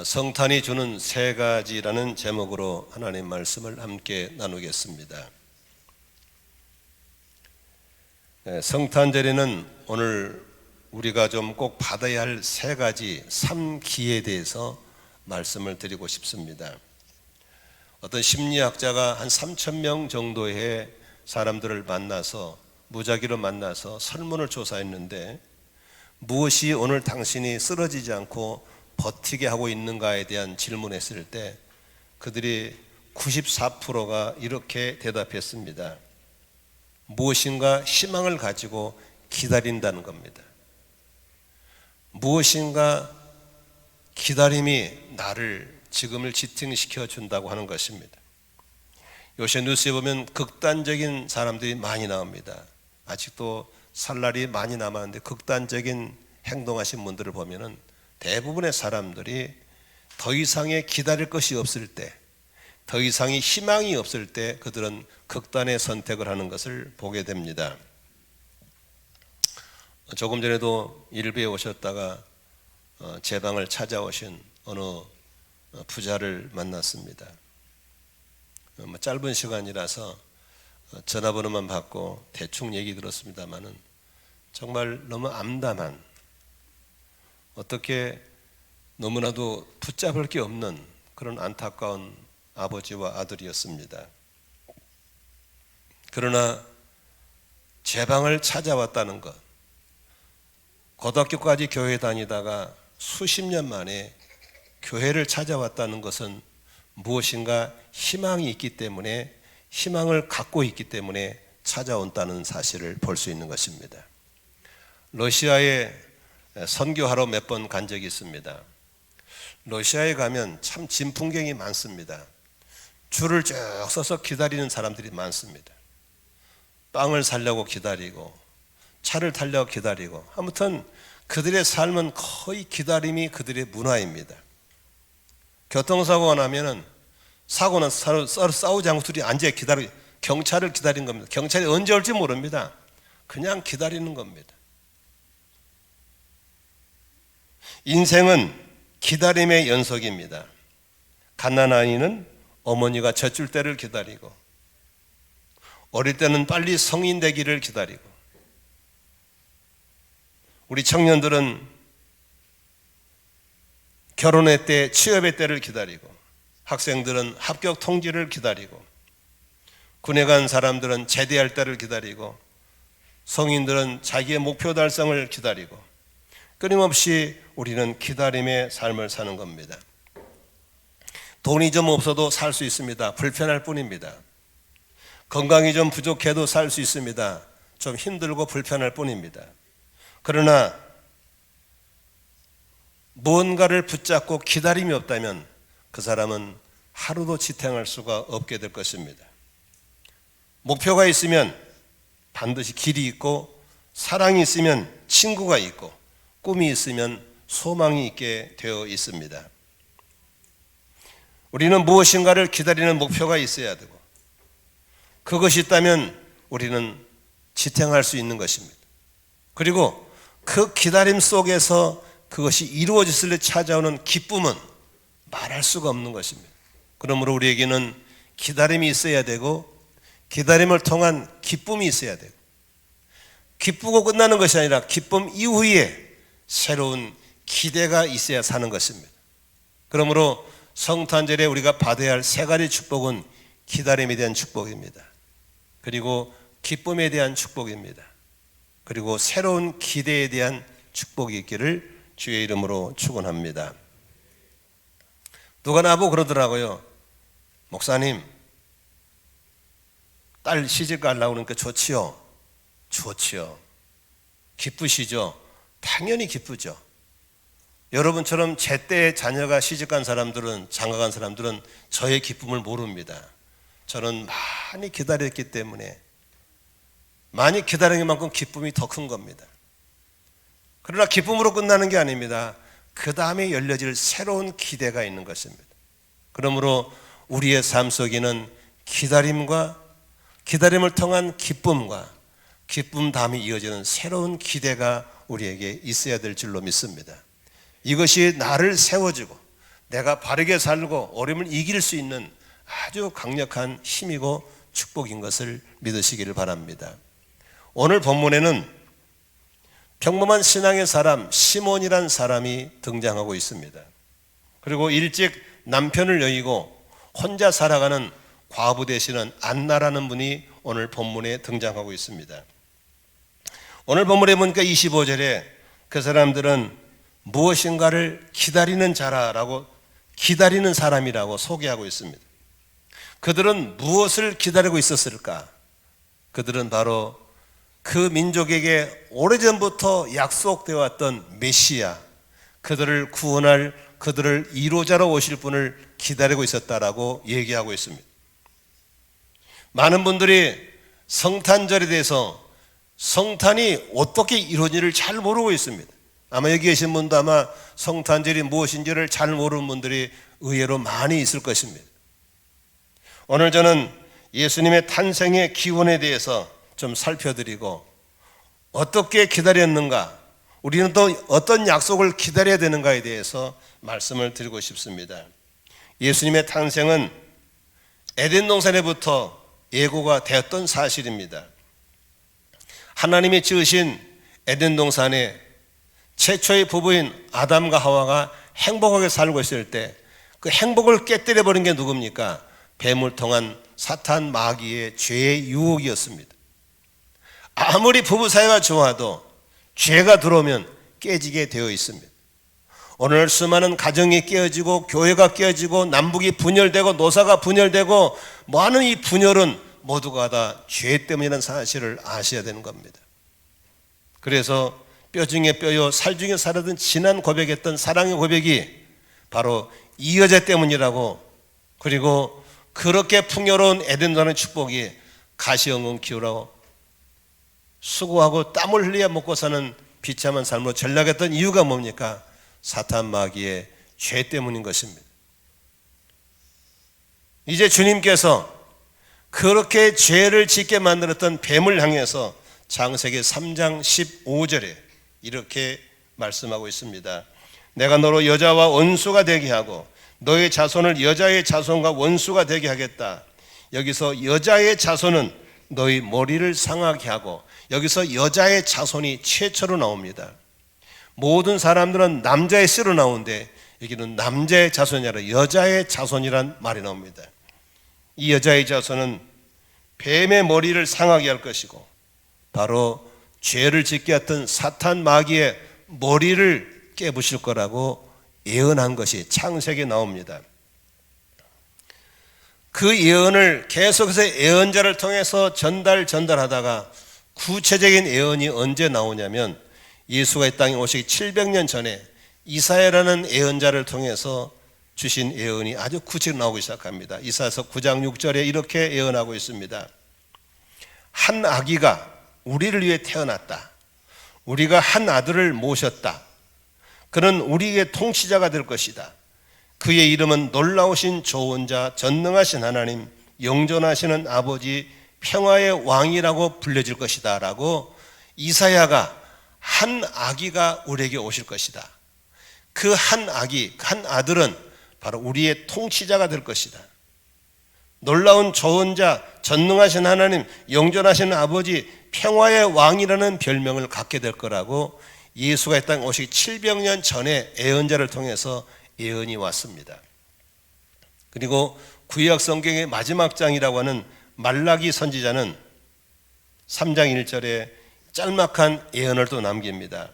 성탄이 주는 세 가지라는 제목으로 하나님 말씀을 함께 나누겠습니다. 성탄절에는 오늘 우리가 좀 꼭 받아야 할 세 가지 3기에 대해서 말씀을 드리고 싶습니다. 어떤 심리학자가 한 3,000명 정도의 사람들을 만나서 무작위로 만나서 설문을 조사했는데, 무엇이 오늘 당신이 쓰러지지 않고 버티게 하고 있는가에 대한 질문했을 때 그들이 94%가 이렇게 대답했습니다. 무엇인가 희망을 가지고 기다린다는 겁니다. 무엇인가 기다림이 나를 지금을 지탱시켜 준다고 하는 것입니다. 요새 뉴스에 보면 극단적인 사람들이 많이 나옵니다. 아직도 살 날이 많이 남았는데 극단적인 행동하신 분들을 보면은 대부분의 사람들이 더 이상의 기다릴 것이 없을 때, 더 이상의 희망이 없을 때 그들은 극단의 선택을 하는 것을 보게 됩니다. 조금 전에도 일부에 오셨다가 제 방을 찾아오신 어느 부자를 만났습니다. 짧은 시간이라서 전화번호만 받고 대충 얘기 들었습니다마는 정말 너무 암담한, 어떻게 너무나도 붙잡을 게 없는 그런 안타까운 아버지와 아들이었습니다. 그러나 제 방을 찾아왔다는 것, 고등학교까지 교회 다니다가 수십 년 만에 교회를 찾아왔다는 것은 무엇인가 희망이 있기 때문에, 희망을 갖고 있기 때문에 찾아온다는 사실을 볼 수 있는 것입니다. 러시아에 선교하러 몇 번 간 적이 있습니다. 러시아에 가면 참 진풍경이 많습니다. 줄을 쭉 서서 기다리는 사람들이 많습니다. 빵을 사려고 기다리고 차를 타려고 기다리고, 아무튼 그들의 삶은 거의 기다림이 그들의 문화입니다. 교통사고가 나면은 사고는 싸우지 않고 둘이 앉아 기다리고 경찰을 기다리는 겁니다. 경찰이 언제 올지 모릅니다. 그냥 기다리는 겁니다. 인생은 기다림의 연속입니다. 갓난아이는 어머니가 젖줄 때를 기다리고, 어릴 때는 빨리 성인 되기를 기다리고, 우리 청년들은 결혼의 때, 취업의 때를 기다리고, 학생들은 합격 통지를 기다리고, 군에 간 사람들은 제대할 때를 기다리고, 성인들은 자기의 목표 달성을 기다리고, 끊임없이 우리는 기다림의 삶을 사는 겁니다. 돈이 좀 없어도 살 수 있습니다. 불편할 뿐입니다. 건강이 좀 부족해도 살 수 있습니다. 좀 힘들고 불편할 뿐입니다. 그러나 무언가를 붙잡고 기다림이 없다면 그 사람은 하루도 지탱할 수가 없게 될 것입니다. 목표가 있으면 반드시 길이 있고, 사랑이 있으면 친구가 있고, 꿈이 있으면 소망이 있게 되어 있습니다. 우리는 무엇인가를 기다리는 목표가 있어야 되고, 그것이 있다면 우리는 지탱할 수 있는 것입니다. 그리고 그 기다림 속에서 그것이 이루어졌을 때 찾아오는 기쁨은 말할 수가 없는 것입니다. 그러므로 우리에게는 기다림이 있어야 되고, 기다림을 통한 기쁨이 있어야 되고, 기쁘고 끝나는 것이 아니라 기쁨 이후에 새로운 기대가 있어야 사는 것입니다. 그러므로 성탄절에 우리가 받아야 할 세 가지 축복은 기다림에 대한 축복입니다. 그리고 기쁨에 대한 축복입니다. 그리고 새로운 기대에 대한 축복이 있기를 주의 이름으로 축원합니다. 누가 나보고 그러더라고요. 목사님, 딸 시집 가려고 그러니까 좋지요? 좋지요. 기쁘시죠? 당연히 기쁘죠. 여러분처럼 제때 자녀가 시집간 사람들은, 장가간 사람들은 저의 기쁨을 모릅니다. 저는 많이 기다렸기 때문에, 많이 기다린 만큼 기쁨이 더 큰 겁니다. 그러나 기쁨으로 끝나는 게 아닙니다. 그 다음에 열려질 새로운 기대가 있는 것입니다. 그러므로 우리의 삶 속에는 기다림과, 기다림을 통한 기쁨과, 기쁨 다음에 이어지는 새로운 기대가 우리에게 있어야 될 줄로 믿습니다. 이것이 나를 세워주고 내가 바르게 살고 어려움을 이길 수 있는 아주 강력한 힘이고 축복인 것을 믿으시기를 바랍니다. 오늘 본문에는 평범한 신앙의 사람 시몬이란 사람이 등장하고 있습니다. 그리고 일찍 남편을 여의고 혼자 살아가는 과부 되시는 안나라는 분이 오늘 본문에 등장하고 있습니다. 오늘 본문에 보니까 25절에 그 사람들은 무엇인가를 기다리는 자라라고, 기다리는 사람이라고 소개하고 있습니다. 그들은 무엇을 기다리고 있었을까? 그들은 바로 그 민족에게 오래전부터 약속되어 왔던 메시아, 그들을 구원할, 그들을 이루자로 오실 분을 기다리고 있었다라고 얘기하고 있습니다. 많은 분들이 성탄절에 대해서 성탄이 어떻게 이루어지는지를 잘 모르고 있습니다. 아마 여기 계신 분도 아마 성탄절이 무엇인지를 잘 모르는 분들이 의외로 많이 있을 것입니다. 오늘 저는 예수님의 탄생의 기원에 대해서 좀 살펴드리고 어떻게 기다렸는가, 우리는 또 어떤 약속을 기다려야 되는가에 대해서 말씀을 드리고 싶습니다. 예수님의 탄생은 에덴 동산에부터 예고가 되었던 사실입니다. 하나님이 지으신 에덴 동산에 최초의 부부인 아담과 하와가 행복하게 살고 있을 때 그 행복을 깨뜨려 버린 게 누굽니까? 뱀을 통한 사탄 마귀의 죄의 유혹이었습니다. 아무리 부부 사이가 좋아도 죄가 들어오면 깨지게 되어 있습니다. 오늘 수많은 가정이 깨어지고 교회가 깨어지고 남북이 분열되고 노사가 분열되고 많은 이 분열은 모두가 다 죄 때문이라는 사실을 아셔야 되는 겁니다. 그래서 뼈 중에 뼈요 살 중에 살이든 지난 고백했던 사랑의 고백이 바로 이 여자 때문이라고, 그리고 그렇게 풍요로운 에덴동산의 축복이 가시형은 키우라고 수고하고 땀을 흘려야 먹고 사는 비참한 삶으로 전락했던 이유가 뭡니까? 사탄 마귀의 죄 때문인 것입니다. 이제 주님께서 그렇게 죄를 짓게 만들었던 뱀을 향해서 창세기 3장 15절에 이렇게 말씀하고 있습니다. 내가 너로 여자와 원수가 되게 하고 너의 자손을 여자의 자손과 원수가 되게 하겠다. 여기서 여자의 자손은 너의 머리를 상하게 하고, 여기서 여자의 자손이 최초로 나옵니다. 모든 사람들은 남자의 씨로 나오는데 여기는 남자의 자손이 아니라 여자의 자손이란 말이 나옵니다. 이 여자의 자손은 뱀의 머리를 상하게 할 것이고 바로 죄를 짓게 했던 사탄 마귀의 머리를 깨부실 거라고 예언한 것이 창세기에 나옵니다. 그 예언을 계속해서 예언자를 통해서 전달하다가 구체적인 예언이 언제 나오냐면 예수가 이 땅에 오시기 700년 전에 이사야라는 예언자를 통해서 주신 예언이 아주 구체적으로 나오기 시작합니다. 이사야서 9장 6절에 이렇게 예언하고 있습니다. 한 아기가 우리를 위해 태어났다. 우리가 한 아들을 모셨다. 그는 우리의 통치자가 될 것이다. 그의 이름은 놀라우신 조언자, 전능하신 하나님, 영존하시는 아버지, 평화의 왕이라고 불려질 것이다 라고 이사야가 한 아기가 우리에게 오실 것이다. 그 한 아기, 한 아들은 바로 우리의 통치자가 될 것이다. 놀라운 조언자, 전능하신 하나님, 영존하신 아버지, 평화의 왕이라는 별명을 갖게 될 거라고 예수가 이 땅에 오시기 700년 전에 예언자를 통해서 예언이 왔습니다. 그리고 구약 성경의 마지막 장이라고 하는 말라기 선지자는 3장 1절에 짤막한 예언을 또 남깁니다.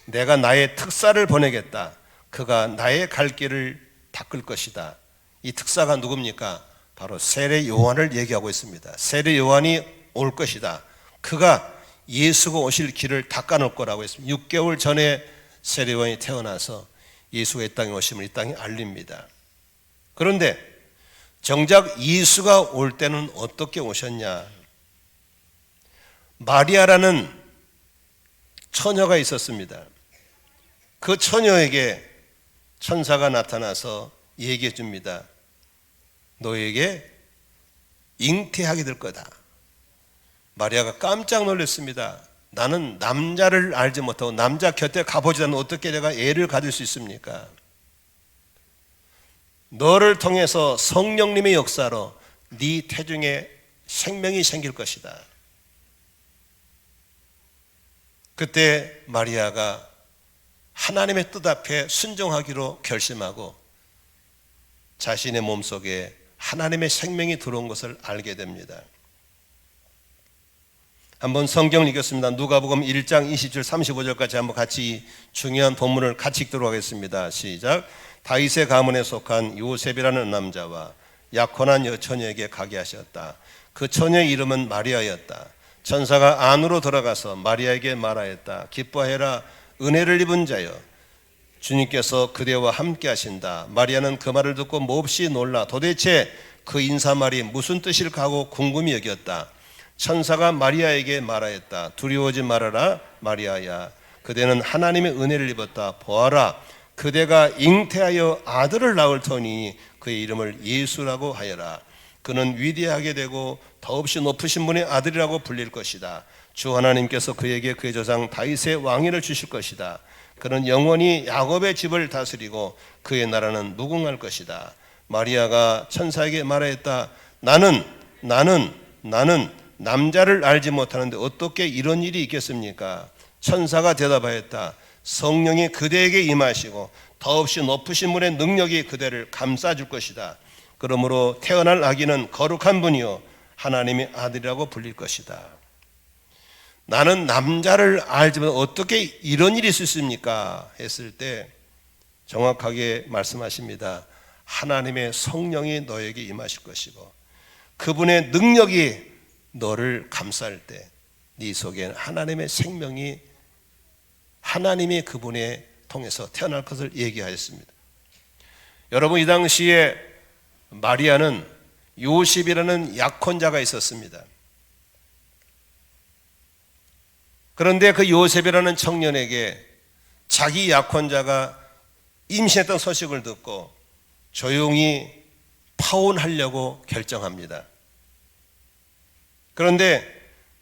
내가 나의 특사를 보내겠다. 그가 나의 갈 길을 닦을 것이다. 이 특사가 누굽니까? 바로 세례 요한을 얘기하고 있습니다. 세례 요한이 올 것이다. 그가 예수가 오실 길을 닦아놓을 거라고 했습니다. 6개월 전에 세례 요한이 태어나서 예수가 이 땅에 오심을 이 땅에 알립니다. 그런데 정작 예수가 올 때는 어떻게 오셨냐? 마리아라는 처녀가 있었습니다. 그 처녀에게 천사가 나타나서 얘기해 줍니다. 너에게 잉태하게 될 거다. 마리아가 깜짝 놀랐습니다. 나는 남자를 알지 못하고 남자 곁에 가보지 않는 어떻게 내가 애를 가질 수 있습니까? 너를 통해서 성령님의 역사로 네 태중에 생명이 생길 것이다. 그때 마리아가 하나님의 뜻 앞에 순종하기로 결심하고 자신의 몸속에 하나님의 생명이 들어온 것을 알게 됩니다. 한번 성경을 읽겠습니다. 누가복음 1장 20절 35절까지 한번 같이 중요한 본문을 같이 읽도록 하겠습니다. 시작. 다윗의 가문에 속한 요셉이라는 남자와 약혼한 여처녀에게 가게 하셨다. 그 처녀의 이름은 마리아였다. 천사가 안으로 들어가서 마리아에게 말하였다. 기뻐해라, 은혜를 입은 자여, 주님께서 그대와 함께 하신다. 마리아는 그 말을 듣고 몹시 놀라 도대체 그 인사말이 무슨 뜻일까 하고 궁금히 여겼다. 천사가 마리아에게 말하였다. 두려워하지 말아라 마리아야, 그대는 하나님의 은혜를 입었다. 보아라, 그대가 잉태하여 아들을 낳을 터니 그의 이름을 예수라고 하여라. 그는 위대하게 되고 더없이 높으신 분의 아들이라고 불릴 것이다. 주 하나님께서 그에게 그의 조상 다윗의 왕위를 주실 것이다. 그는 영원히 야곱의 집을 다스리고 그의 나라는 무궁할 것이다. 마리아가 천사에게 말하였다. 나는 남자를 알지 못하는데 어떻게 이런 일이 있겠습니까? 천사가 대답하였다. 성령이 그대에게 임하시고 더없이 높으신 분의 능력이 그대를 감싸줄 것이다. 그러므로 태어날 아기는 거룩한 분이요 하나님의 아들이라고 불릴 것이다. 나는 남자를 알지만 어떻게 이런 일이 있습니까? 했을 때 정확하게 말씀하십니다. 하나님의 성령이 너에게 임하실 것이고 그분의 능력이 너를 감쌀 때 네 속에 하나님의 생명이 하나님이 그분에 통해서 태어날 것을 얘기하였습니다. 여러분, 이 당시에 마리아는 요셉이라는 약혼자가 있었습니다. 그런데 그 요셉이라는 청년에게 자기 약혼자가 임신했던 소식을 듣고 조용히 파혼하려고 결정합니다. 그런데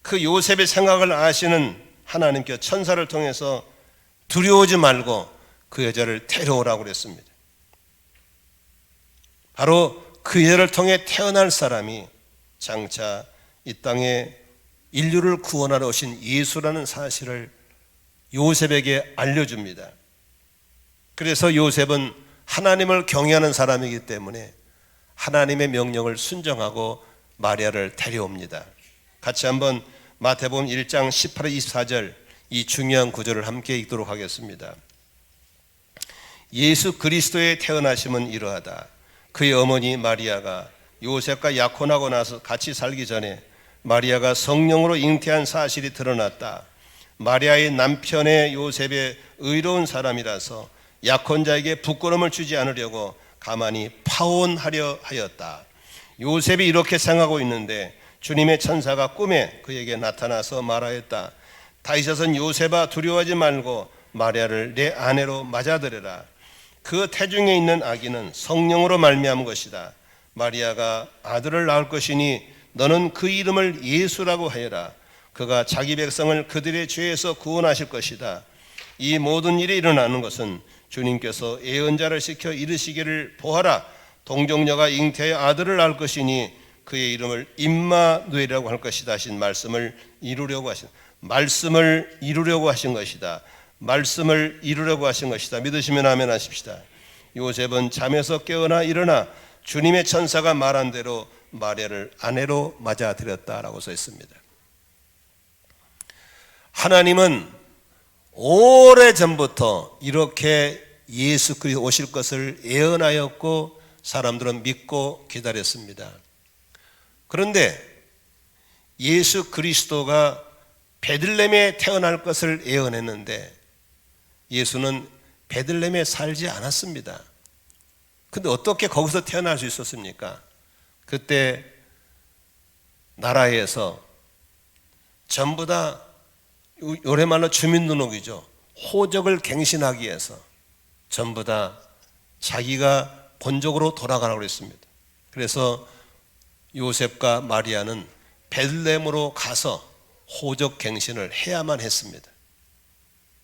그 요셉의 생각을 아시는 하나님께서 천사를 통해서 두려워하지 말고 그 여자를 데려오라고 그랬습니다. 바로 그 여자를 통해 태어날 사람이 장차 이 땅에 인류를 구원하러 오신 예수라는 사실을 요셉에게 알려줍니다. 그래서 요셉은 하나님을 경외하는 사람이기 때문에 하나님의 명령을 순종하고 마리아를 데려옵니다. 같이 한번 마태복음 1장 18절 24절 이 중요한 구절을 함께 읽도록 하겠습니다. 예수 그리스도의 태어나심은 이러하다. 그의 어머니 마리아가 요셉과 약혼하고 나서 같이 살기 전에 마리아가 성령으로 잉태한 사실이 드러났다. 마리아의 남편의 요셉의 의로운 사람이라서 약혼자에게 부끄러움을 주지 않으려고 가만히 파혼하려 하였다. 요셉이 이렇게 생각하고 있는데 주님의 천사가 꿈에 그에게 나타나서 말하였다. 다윗은 요셉아 두려워하지 말고 마리아를 내 아내로 맞아들여라. 그 태중에 있는 아기는 성령으로 말미암은 것이다. 마리아가 아들을 낳을 것이니 너는 그 이름을 예수라고 하여라. 그가 자기 백성을 그들의 죄에서 구원하실 것이다. 이 모든 일이 일어나는 것은 주님께서 예언자를 시켜 이르시기를 보아라. 동정녀가 잉태하여 아들을 낳을 것이니 그의 이름을 임마누엘이라고 할 것이다 하신 말씀을 이루려고 하신 것이다. 말씀을 이루려고 하신 것이다. 믿으시면 아멘 하십시다. 요셉은 잠에서 깨어나 일어나 주님의 천사가 말한 대로 마리아를 아내로 맞아들였다라고 써 있습니다. 하나님은 오래전부터 이렇게 예수 그리스도 오실 것을 예언하였고 사람들은 믿고 기다렸습니다. 그런데 예수 그리스도가 베들레헴에 태어날 것을 예언했는데 예수는 베들레헴에 살지 않았습니다. 근데 어떻게 거기서 태어날 수 있었습니까? 그때 나라에서 전부 다 요래말로 주민등록이죠. 호적을 갱신하기 위해서 전부 다 자기가 본적으로 돌아가라고 했습니다. 그래서 요셉과 마리아는 베들레헴으로 가서 호적 갱신을 해야만 했습니다.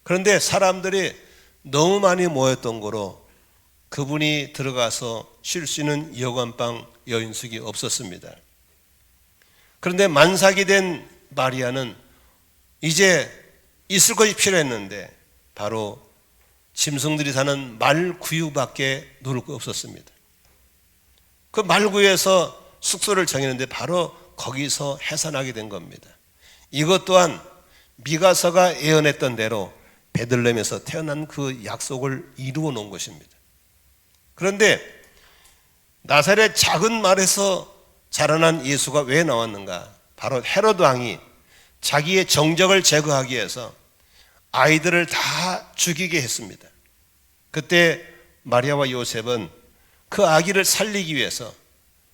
그런데 사람들이 너무 많이 모였던 거로 그분이 들어가서 쉴 수 있는 여관방 여인숙이 없었습니다. 그런데 만삭이 된 마리아는 이제 있을 것이 필요했는데 바로 짐승들이 사는 말구유밖에 누를 거 없었습니다. 그 말구유에서 숙소를 정했는데 바로 거기서 해산하게 된 겁니다. 이것 또한 미가서가 예언했던 대로 베들레헴에서 태어난 그 약속을 이루어 놓은 것입니다. 그런데 나사렛 작은 마을에서 자라난 예수가 왜 나왔는가? 바로 헤로드 왕이 자기의 정적을 제거하기 위해서 아이들을 다 죽이게 했습니다. 그때 마리아와 요셉은 그 아기를 살리기 위해서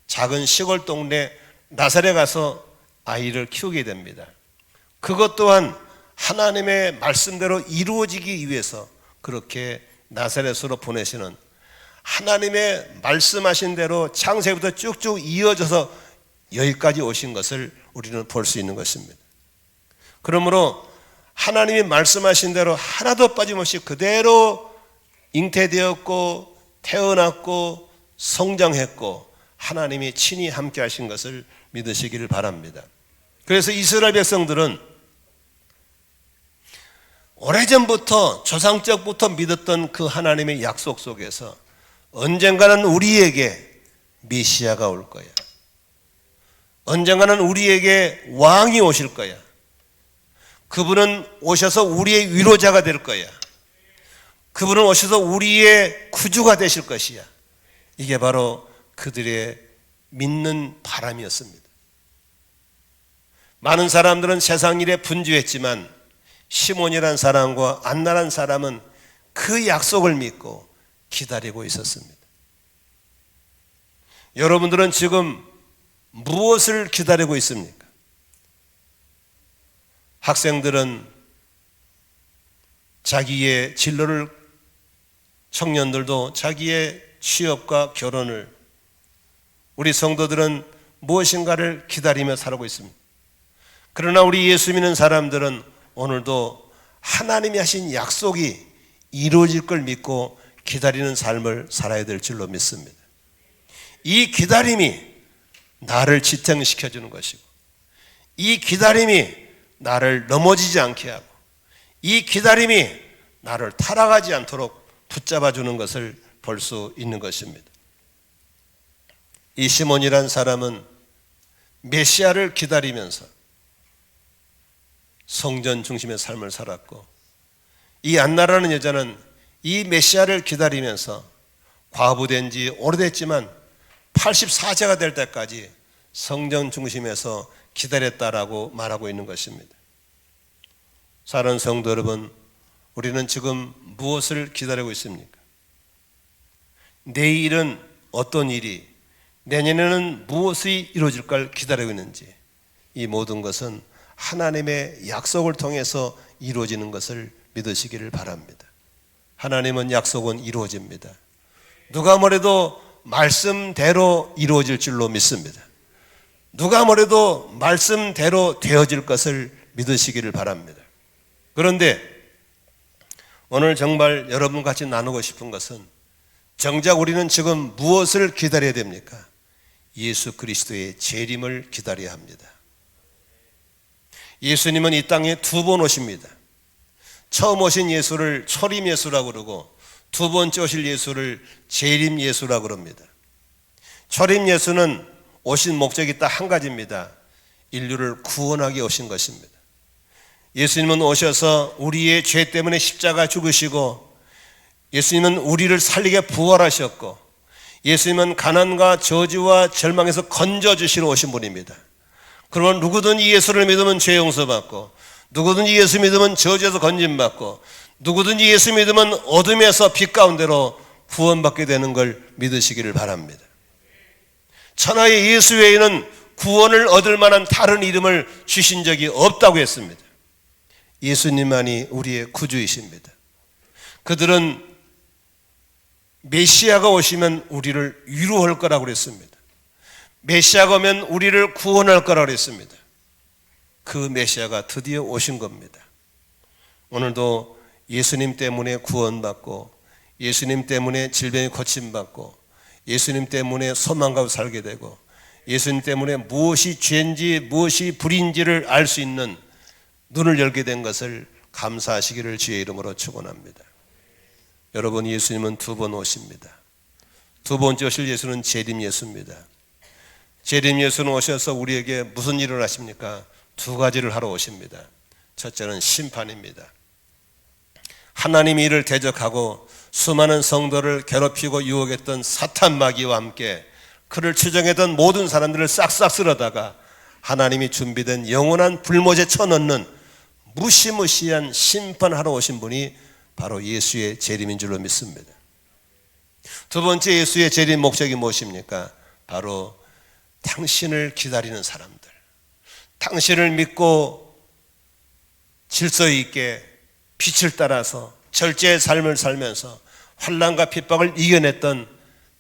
작은 시골 동네 나사렛에 가서 아이를 키우게 됩니다. 그것 또한 하나님의 말씀대로 이루어지기 위해서 그렇게 나사렛으로 보내시는, 하나님의 말씀하신 대로 창세부터 쭉쭉 이어져서 여기까지 오신 것을 우리는 볼 수 있는 것입니다. 그러므로 하나님이 말씀하신 대로 하나도 빠짐없이 그대로 잉태되었고 태어났고 성장했고 하나님이 친히 함께 하신 것을 믿으시기를 바랍니다. 그래서 이스라엘 백성들은 오래전부터 조상적부터 믿었던 그 하나님의 약속 속에서 언젠가는 우리에게 메시아가 올 거야, 언젠가는 우리에게 왕이 오실 거야, 그분은 오셔서 우리의 위로자가 될 거야, 그분은 오셔서 우리의 구주가 되실 것이야. 이게 바로 그들의 믿는 바람이었습니다. 많은 사람들은 세상 일에 분주했지만 시몬이란 사람과 안나란 사람은 그 약속을 믿고 기다리고 있었습니다. 여러분들은 지금 무엇을 기다리고 있습니까? 학생들은 자기의 진로를, 청년들도 자기의 취업과 결혼을, 우리 성도들은 무엇인가를 기다리며 살고 있습니다. 그러나 우리 예수 믿는 사람들은 오늘도 하나님이 하신 약속이 이루어질 걸 믿고 기다리는 삶을 살아야 될 줄로 믿습니다. 이 기다림이 나를 지탱시켜주는 것이고, 이 기다림이 나를 넘어지지 않게 하고, 이 기다림이 나를 타락하지 않도록 붙잡아주는 것을 볼 수 있는 것입니다. 이 시몬이란 사람은 메시아를 기다리면서 성전 중심의 삶을 살았고, 이 안나라는 여자는 이 메시아를 기다리면서 과부된 지 오래됐지만 84세가 될 때까지 성전 중심에서 기다렸다라고 말하고 있는 것입니다. 사랑하는 성도 여러분, 우리는 지금 무엇을 기다리고 있습니까? 내일은 어떤 일이, 내년에는 무엇이 이루어질까를 기다리고 있는지, 이 모든 것은 하나님의 약속을 통해서 이루어지는 것을 믿으시기를 바랍니다. 하나님은 약속은 이루어집니다. 누가 뭐래도 말씀대로 이루어질 줄로 믿습니다. 누가 뭐래도 말씀대로 되어질 것을 믿으시기를 바랍니다. 그런데 오늘 정말 여러분 같이 나누고 싶은 것은, 정작 우리는 지금 무엇을 기다려야 됩니까? 예수 그리스도의 재림을 기다려야 합니다. 예수님은 이 땅에 두 번 오십니다. 처음 오신 예수를 초림 예수라고 그러고, 두 번째 오실 예수를 재림 예수라고 그럽니다. 초림 예수는 오신 목적이 딱 한 가지입니다. 인류를 구원하기 오신 것입니다. 예수님은 오셔서 우리의 죄 때문에 십자가 죽으시고, 예수님은 우리를 살리게 부활하셨고, 예수님은 가난과 저주와 절망에서 건져주시러 오신 분입니다. 그러면 누구든지 예수를 믿으면 죄 용서받고, 누구든지 예수 믿으면 저주에서 건짐받고, 누구든지 예수 믿으면 어둠에서 빛 가운데로 구원받게 되는 걸 믿으시기를 바랍니다. 천하의 예수 외에는 구원을 얻을 만한 다른 이름을 주신 적이 없다고 했습니다. 예수님만이 우리의 구주이십니다. 그들은 메시아가 오시면 우리를 위로할 거라고 그랬습니다. 메시아가 오면 우리를 구원할 거라고 그랬습니다. 그 메시아가 드디어 오신 겁니다. 오늘도 예수님 때문에 구원받고, 예수님 때문에 질병이 고침받고 예수님 때문에 소망가고 살게 되고 예수님 때문에 무엇이 죄인지 무엇이 불인지를 알 수 있는 눈을 열게 된 것을 감사하시기를 주의 이름으로 축원합니다. 여러분, 예수님은 두 번 오십니다. 두 번째 오실 예수는 재림 예수입니다. 재림 예수는 오셔서 우리에게 무슨 일을 하십니까? 두 가지를 하러 오십니다. 첫째는 심판입니다. 하나님이 이를 대적하고 수많은 성도를 괴롭히고 유혹했던 사탄 마귀와 함께 그를 추종했던 모든 사람들을 싹싹 쓸어다가 하나님이 준비된 영원한 불못에 쳐넣는 무시무시한 심판하러 오신 분이 바로 예수의 재림인 줄로 믿습니다. 두 번째 예수의 재림 목적이 무엇입니까? 바로 당신을 기다리는 사람들, 당신을 믿고 질서 있게 빛을 따라서 절제의 삶을 살면서 환난과 핍박을 이겨냈던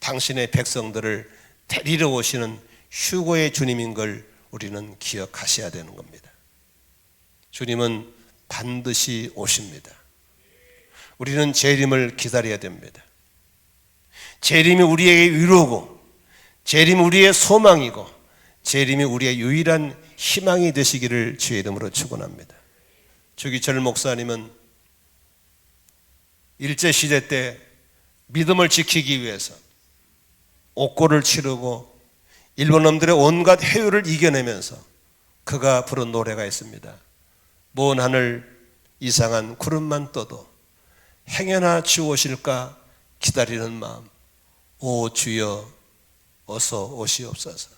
당신의 백성들을 데리러 오시는 휴거의 주님인 걸 우리는 기억하셔야 되는 겁니다. 주님은 반드시 오십니다. 우리는 재림을 기다려야 됩니다. 재림이 우리에게 위로고 재림이 우리의 소망이고 재림이 우리의 유일한 희망이 되시기를 주의 이름으로 축원합니다. 주기철 목사님은 일제시대 때 믿음을 지키기 위해서 옥고를 치르고 일본 놈들의 온갖 해유를 이겨내면서 그가 부른 노래가 있습니다. 먼 하늘 이상한 구름만 떠도 행여나 주 오실까 기다리는 마음, 오 주여 어서 오시옵소서.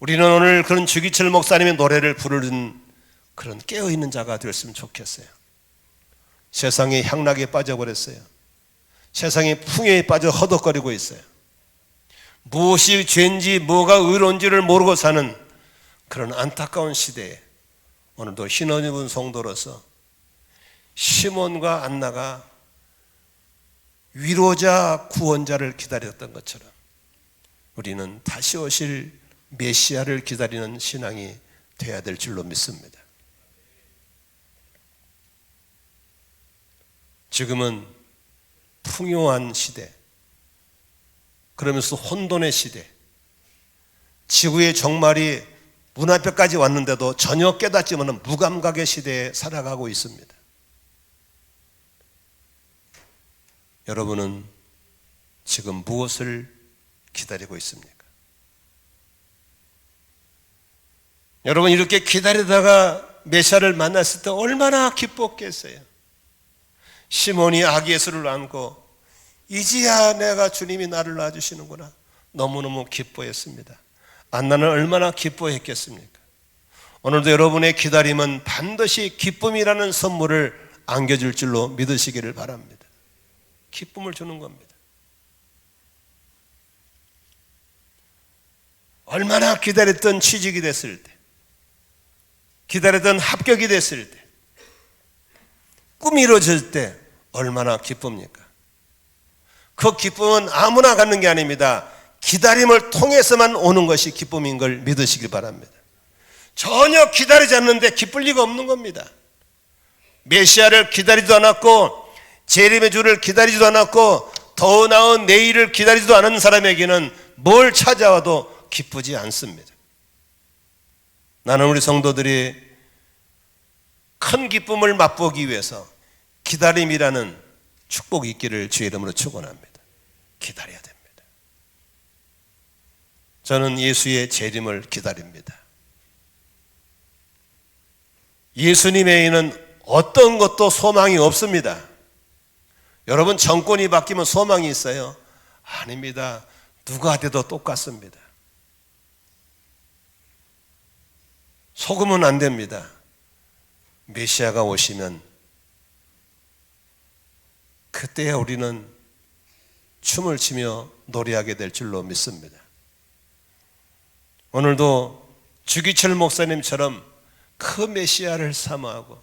우리는 오늘 그런 주기철 목사님의 노래를 부르는 그런 깨어있는 자가 되었으면 좋겠어요. 세상에 향락에 빠져버렸어요. 세상에 풍요에 빠져 허덕거리고 있어요. 무엇이 죄인지 뭐가 의로운지를 모르고 사는 그런 안타까운 시대에 오늘도 흰옷 입은 성도로서 시몬과 안나가 위로자 구원자를 기다렸던 것처럼 우리는 다시 오실 메시아를 기다리는 신앙이 되어야 될 줄로 믿습니다. 지금은 풍요한 시대, 그러면서 혼돈의 시대, 지구의 종말이 문 앞에까지 왔는데도 전혀 깨닫지 못하는 무감각의 시대에 살아가고 있습니다. 여러분은 지금 무엇을 기다리고 있습니까? 여러분, 이렇게 기다리다가 메시아를 만났을 때 얼마나 기뻤겠어요. 시몬이 아기 예수를 안고 이제야 내가 주님이 나를 낳아주시는구나 너무너무 기뻐했습니다. 안나는 얼마나 기뻐했겠습니까? 오늘도 여러분의 기다림은 반드시 기쁨이라는 선물을 안겨줄 줄로 믿으시기를 바랍니다. 기쁨을 주는 겁니다. 얼마나 기다렸던 취직이 됐을 때, 기다렸던 합격이 됐을 때, 꿈이 이루어질 때 얼마나 기쁩니까? 그 기쁨은 아무나 갖는 게 아닙니다. 기다림을 통해서만 오는 것이 기쁨인 걸 믿으시길 바랍니다. 전혀 기다리지 않는데 기쁠 리가 없는 겁니다. 메시아를 기다리지도 않았고 재림의 주를 기다리지도 않았고 더 나은 내일을 기다리지도 않은 사람에게는 뭘 찾아와도 기쁘지 않습니다. 나는 우리 성도들이 큰 기쁨을 맛보기 위해서 기다림이라는 축복이 있기를 주의 이름으로 축원합니다. 기다려야 됩니다. 저는 예수의 재림을 기다립니다. 예수님 외에는 어떤 것도 소망이 없습니다. 여러분, 정권이 바뀌면 소망이 있어요? 아닙니다. 누가 돼도 똑같습니다. 속으면 안 됩니다. 메시아가 오시면 그때 우리는 춤을 추며 노래하게 될 줄로 믿습니다. 오늘도 주기철 목사님처럼 그 메시아를 사모하고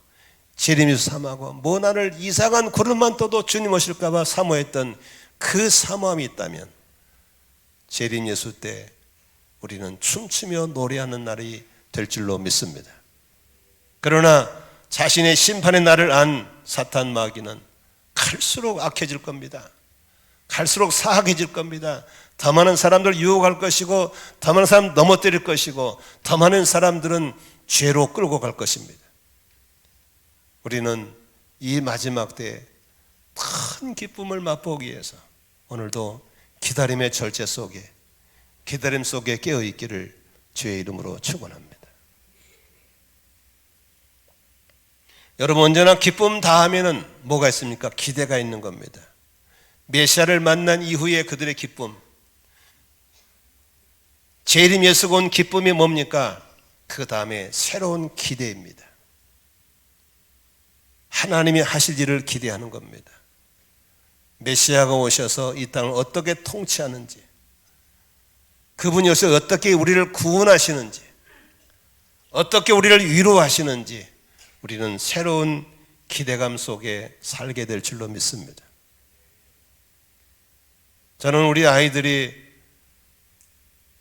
재림을 사모하고 먼 하늘 이상한 구름만 떠도 주님 오실까 봐 사모했던 그 사모함이 있다면 재림 예수 때 우리는 춤추며 노래하는 날이 될 줄로 믿습니다. 그러나 자신의 심판의 날을 안 사탄 마귀는 갈수록 악해질 겁니다. 갈수록 사악해질 겁니다. 더 많은 사람들 유혹할 것이고, 더 많은 사람 넘어뜨릴 것이고, 더 많은 사람들은 죄로 끌고 갈 것입니다. 우리는 이 마지막 때에 큰 기쁨을 맛보기 위해서 오늘도 기다림의 절제 속에, 기다림 속에 깨어있기를 주의 이름으로 축원합니다. 여러분, 언제나 기쁨 다음에는 뭐가 있습니까? 기대가 있는 겁니다. 메시아를 만난 이후에 그들의 기쁨, 재림 예수가 온 기쁨이 뭡니까? 그 다음에 새로운 기대입니다. 하나님이 하실 일을 기대하는 겁니다. 메시아가 오셔서 이 땅을 어떻게 통치하는지, 그분이 오셔서 어떻게 우리를 구원하시는지, 어떻게 우리를 위로하시는지 우리는 새로운 기대감 속에 살게 될 줄로 믿습니다. 저는 우리 아이들이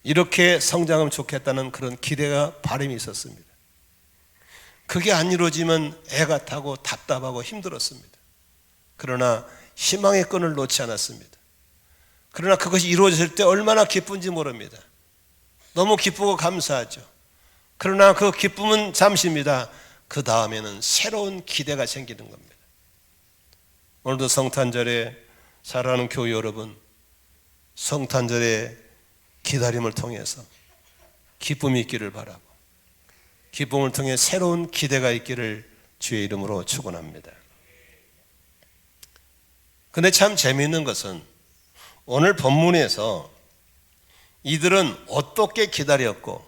이렇게 성장하면 좋겠다는 그런 기대가 바람이 있었습니다. 그게 안 이루어지면 애가 타고 답답하고 힘들었습니다. 그러나 희망의 끈을 놓지 않았습니다. 그러나 그것이 이루어질 때 얼마나 기쁜지 모릅니다. 너무 기쁘고 감사하죠. 그러나 그 기쁨은 잠시입니다. 그 다음에는 새로운 기대가 생기는 겁니다. 오늘도 성탄절에 사랑하는 교회 여러분, 성탄절의 기다림을 통해서 기쁨이 있기를 바라고, 기쁨을 통해 새로운 기대가 있기를 주의 이름으로 축원합니다. 근데 참 재미있는 것은 오늘 본문에서 이들은 어떻게 기다렸고,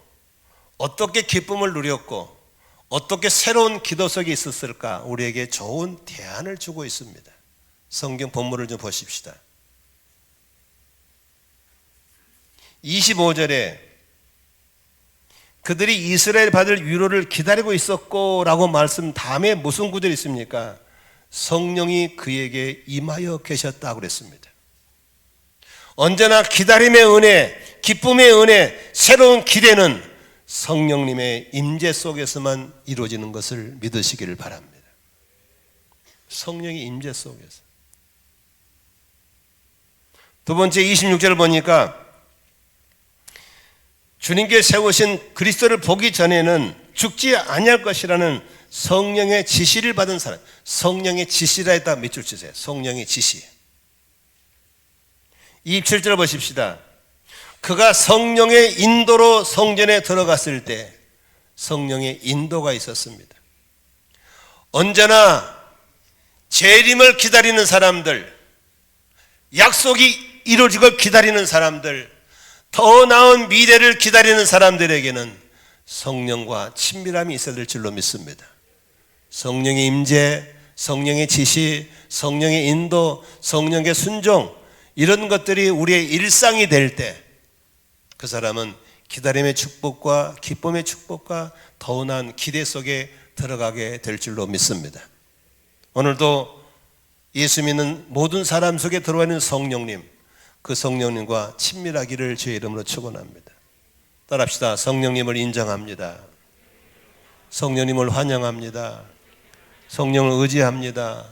어떻게 기쁨을 누렸고, 어떻게 새로운 기도 속에 있었을까? 우리에게 좋은 대안을 주고 있습니다. 성경 본문을 좀 보십시다. 25절에 그들이 이스라엘 받을 위로를 기다리고 있었고 라고 말씀 다음에 무슨 구절이 있습니까? 성령이 그에게 임하여 계셨다고 그랬습니다. 언제나 기다림의 은혜, 기쁨의 은혜, 새로운 기대는 성령님의 임재 속에서만 이루어지는 것을 믿으시기를 바랍니다. 성령의 임재 속에서. 두 번째 26절을 보니까 주님께 세우신 그리스도를 보기 전에는 죽지 아니할 것이라는 성령의 지시를 받은 사람, 성령의 지시라 했다 밑줄 치세요. 성령의 지시. 27절 보십시다. 그가 성령의 인도로 성전에 들어갔을 때 성령의 인도가 있었습니다. 언제나 재림을 기다리는 사람들, 약속이 이루어지고 기다리는 사람들, 더 나은 미래를 기다리는 사람들에게는 성령과 친밀함이 있어야 될 줄로 믿습니다. 성령의 임재, 성령의 지시, 성령의 인도, 성령의 순종, 이런 것들이 우리의 일상이 될 때 그 사람은 기다림의 축복과 기쁨의 축복과 더 나은 기대 속에 들어가게 될 줄로 믿습니다. 오늘도 예수 믿는 모든 사람 속에 들어와 있는 성령님, 그 성령님과 친밀하기를 주의 이름으로 축원합니다. 따라합시다. 성령님을 인정합니다. 성령님을 환영합니다. 성령을 의지합니다.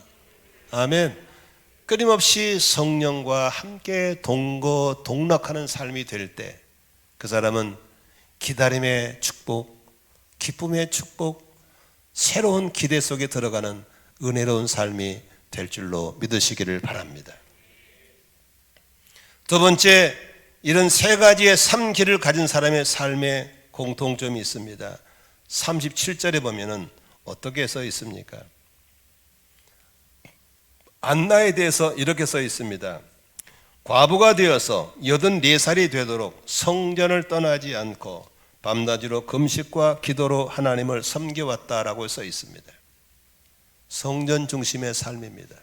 아멘. 끊임없이 성령과 함께 동거동락하는 삶이 될 때 그 사람은 기다림의 축복, 기쁨의 축복, 새로운 기대 속에 들어가는 은혜로운 삶이 될 줄로 믿으시기를 바랍니다. 두 번째, 이런 세 가지의 삶길을 가진 사람의 삶에 공통점이 있습니다. 37절에 보면은 어떻게 써 있습니까? 안나에 대해서 이렇게 써 있습니다. 과부가 되어서 84살이 되도록 성전을 떠나지 않고 밤낮으로 금식과 기도로 하나님을 섬겨왔다라고 써 있습니다. 성전 중심의 삶입니다.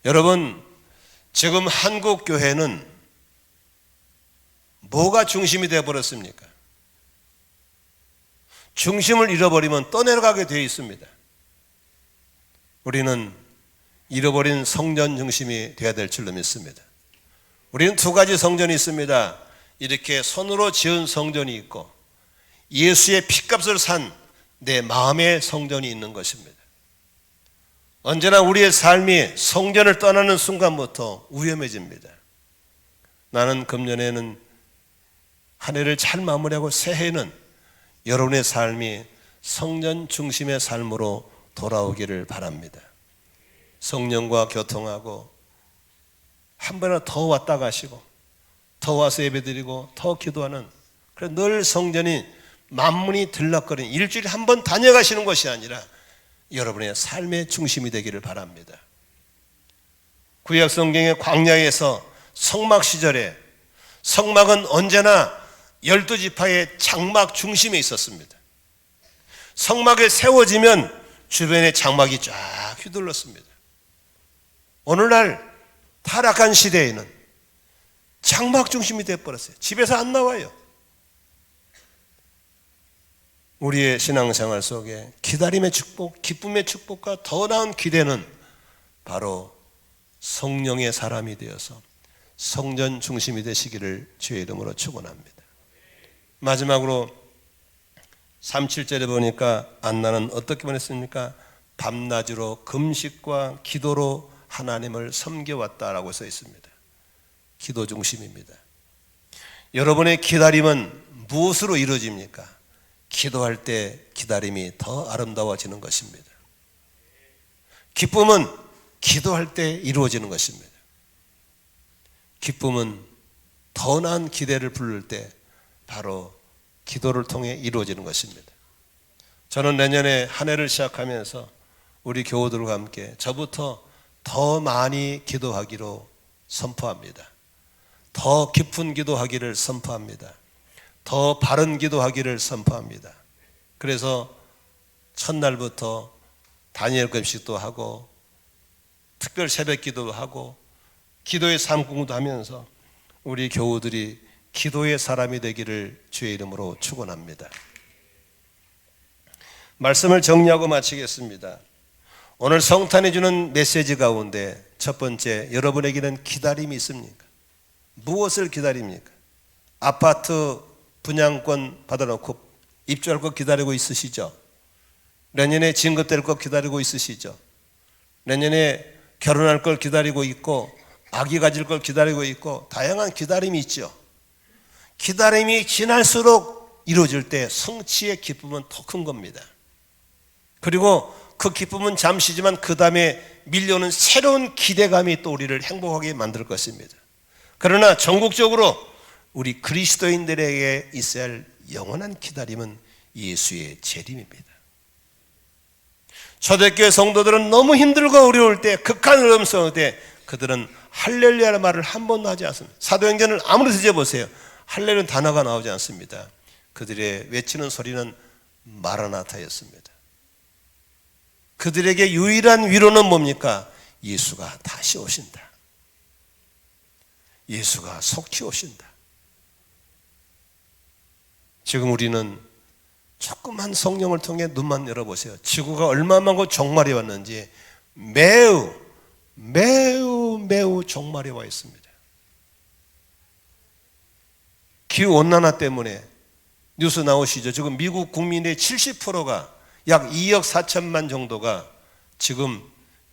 여러분, 지금 한국 교회는 뭐가 중심이 되어버렸습니까? 중심을 잃어버리면 떠내려가게 되어 있습니다. 우리는 잃어버린 성전 중심이 되어야 될 줄로 믿습니다. 우리는 두 가지 성전이 있습니다. 이렇게 손으로 지은 성전이 있고 예수의 피값을 산 내 마음의 성전이 있는 것입니다. 언제나 우리의 삶이 성전을 떠나는 순간부터 위험해집니다. 나는 금년에는 한 해를 잘 마무리하고 새해에는 여러분의 삶이 성전 중심의 삶으로 돌아오기를 바랍니다. 성령과 교통하고 한 번이나 더 왔다 가시고 더 와서 예배드리고 더 기도하는, 그래서 늘 성전이 만문이 들락거리는, 일주일에 한 번 다녀가시는 것이 아니라 여러분의 삶의 중심이 되기를 바랍니다. 구약 성경의 광야에서 성막 시절에 성막은 언제나 12지파의 장막 중심에 있었습니다. 성막에 세워지면 주변에 장막이 쫙 휘둘렀습니다. 오늘날 타락한 시대에는 장막 중심이 되어버렸어요. 집에서 안 나와요. 우리의 신앙생활 속에 기다림의 축복, 기쁨의 축복과 더 나은 기대는 바로 성령의 사람이 되어서 성전 중심이 되시기를 주의 이름으로 축원합니다. 마지막으로 37절에 보니까 안나는 어떻게 보냈습니까? 밤낮으로 금식과 기도로 하나님을 섬겨왔다라고 써 있습니다. 기도 중심입니다. 여러분의 기다림은 무엇으로 이루어집니까? 기도할 때 기다림이 더 아름다워지는 것입니다. 기쁨은 기도할 때 이루어지는 것입니다. 기쁨은 더 나은 기대를 부를 때 바로 기도를 통해 이루어지는 것입니다. 저는 내년에 한 해를 시작하면서 우리 교우들과 함께 저부터 더 많이 기도하기로 선포합니다. 더 깊은 기도하기를 선포합니다. 더 바른 기도하기를 선포합니다. 그래서 첫날부터 다니엘 금식도 하고 특별 새벽 기도도 하고 기도의 삶 공부도 하면서 우리 교우들이 기도의 사람이 되기를 주의 이름으로 축원합니다. 말씀을 정리하고 마치겠습니다. 오늘 성탄이 주는 메시지 가운데 첫 번째, 여러분에게는 기다림이 있습니까? 무엇을 기다립니까? 아파트 분양권 받아놓고 입주할 것 기다리고 있으시죠? 내년에 진급될 것 기다리고 있으시죠? 내년에 결혼할 걸 기다리고 있고 아기 가질 걸 기다리고 있고 다양한 기다림이 있죠. 기다림이 지날수록 이루어질 때 성취의 기쁨은 더 큰 겁니다. 그리고 그 기쁨은 잠시지만 그 다음에 밀려오는 새로운 기대감이 또 우리를 행복하게 만들 것입니다. 그러나 전국적으로 우리 그리스도인들에게 있어야 할 영원한 기다림은 예수의 재림입니다. 초대교회 성도들은 너무 힘들고 어려울 때, 극한 어려움 속에 그들은 할렐루야라는 말을 한 번도 하지 않습니다. 사도행전을 아무리 뒤져보세요. 할렐루야 단어가 나오지 않습니다. 그들의 외치는 소리는 마라나타였습니다. 그들에게 유일한 위로는 뭡니까? 예수가 다시 오신다. 예수가 속히 오신다. 지금 우리는 조그만 성령을 통해 눈만 열어보세요. 지구가 얼마만큼 종말이 왔는지 매우 종말이 와 있습니다. 기후온난화 때문에 뉴스 나오시죠? 지금 미국 국민의 70%가 약 2억 4천만 정도가 지금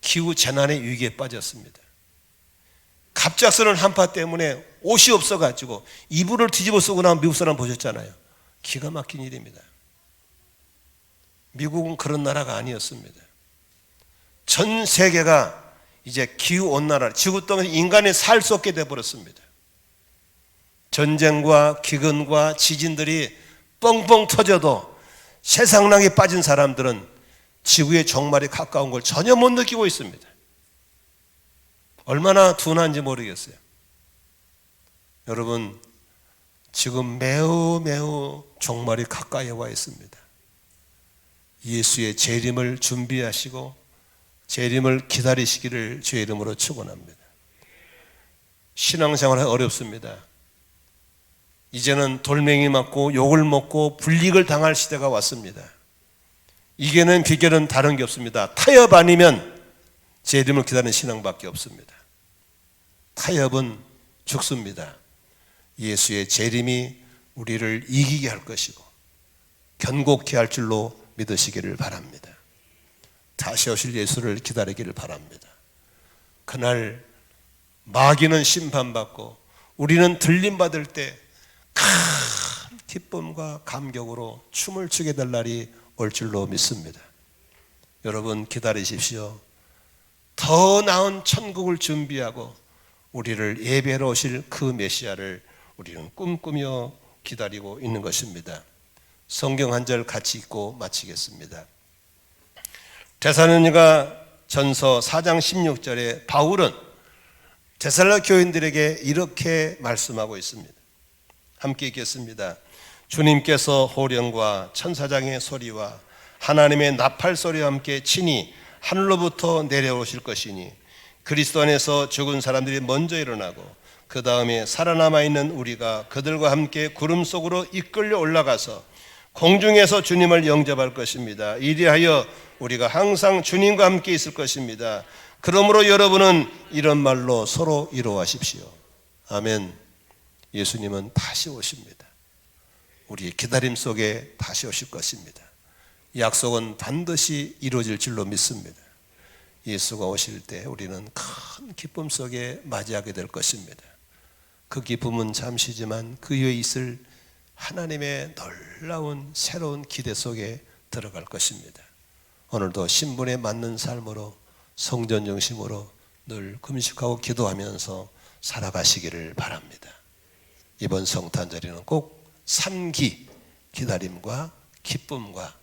기후 재난의 위기에 빠졌습니다. 갑작스러운 한파 때문에 옷이 없어가지고 이불을 뒤집어 쓰고 나온 미국 사람 보셨잖아요. 기가 막힌 일입니다. 미국은 그런 나라가 아니었습니다. 전 세계가 이제 기후온난화, 지구동에서 인간이 살 수 없게 되어버렸습니다. 전쟁과 기근과 지진들이 뻥뻥 터져도 세상랑에 빠진 사람들은 지구의 종말이 가까운 걸 전혀 못 느끼고 있습니다. 얼마나 둔한지 모르겠어요. 여러분, 지금 매우 종말이 가까이 와 있습니다. 예수의 재림을 준비하시고 재림을 기다리시기를 주의 이름으로 축원합니다. 신앙생활은 어렵습니다. 이제는 돌멩이 맞고 욕을 먹고 불이익을 당할 시대가 왔습니다. 이게는 비결은 다른 게 없습니다. 타협 아니면 재림을 기다리는 신앙밖에 없습니다. 타협은 죽습니다. 예수의 재림이 우리를 이기게 할 것이고 견고케 할 줄로 믿으시기를 바랍니다. 다시 오실 예수를 기다리기를 바랍니다. 그날 마귀는 심판받고 우리는 들림받을 때 큰 기쁨과 감격으로 춤을 추게 될 날이 올 줄로 믿습니다. 여러분 기다리십시오. 더 나은 천국을 준비하고 우리를 예배로 오실 그 메시아를 우리는 꿈꾸며 기다리고 있는 것입니다. 성경 한 절 같이 읽고 마치겠습니다. 데살로니가 전서 4장 16절에 바울은 데살로 교인들에게 이렇게 말씀하고 있습니다. 함께 읽겠습니다. 주님께서 호령과 천사장의 소리와 하나님의 나팔 소리와 함께 친히 하늘로부터 내려오실 것이니 그리스도 안에서 죽은 사람들이 먼저 일어나고 그 다음에 살아남아 있는 우리가 그들과 함께 구름 속으로 이끌려 올라가서 공중에서 주님을 영접할 것입니다. 이리하여 우리가 항상 주님과 함께 있을 것입니다. 그러므로 여러분은 이런 말로 서로 위로하십시오. 아멘. 예수님은 다시 오십니다. 우리의 기다림 속에 다시 오실 것입니다. 약속은 반드시 이루어질 줄로 믿습니다. 예수가 오실 때 우리는 큰 기쁨 속에 맞이하게 될 것입니다. 그 기쁨은 잠시지만 그 위에 있을 하나님의 놀라운 새로운 기대 속에 들어갈 것입니다. 오늘도 신분에 맞는 삶으로 성전 중심으로 늘 금식하고 기도하면서 살아가시기를 바랍니다. 이번 성탄절에는 꼭 3기 기다림과 기쁨과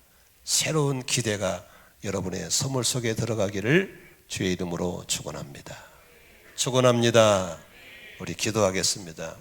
새로운 기대가 여러분의 선물 속에 들어가기를 주의 이름으로 축원합니다. 축원합니다. 우리 기도하겠습니다.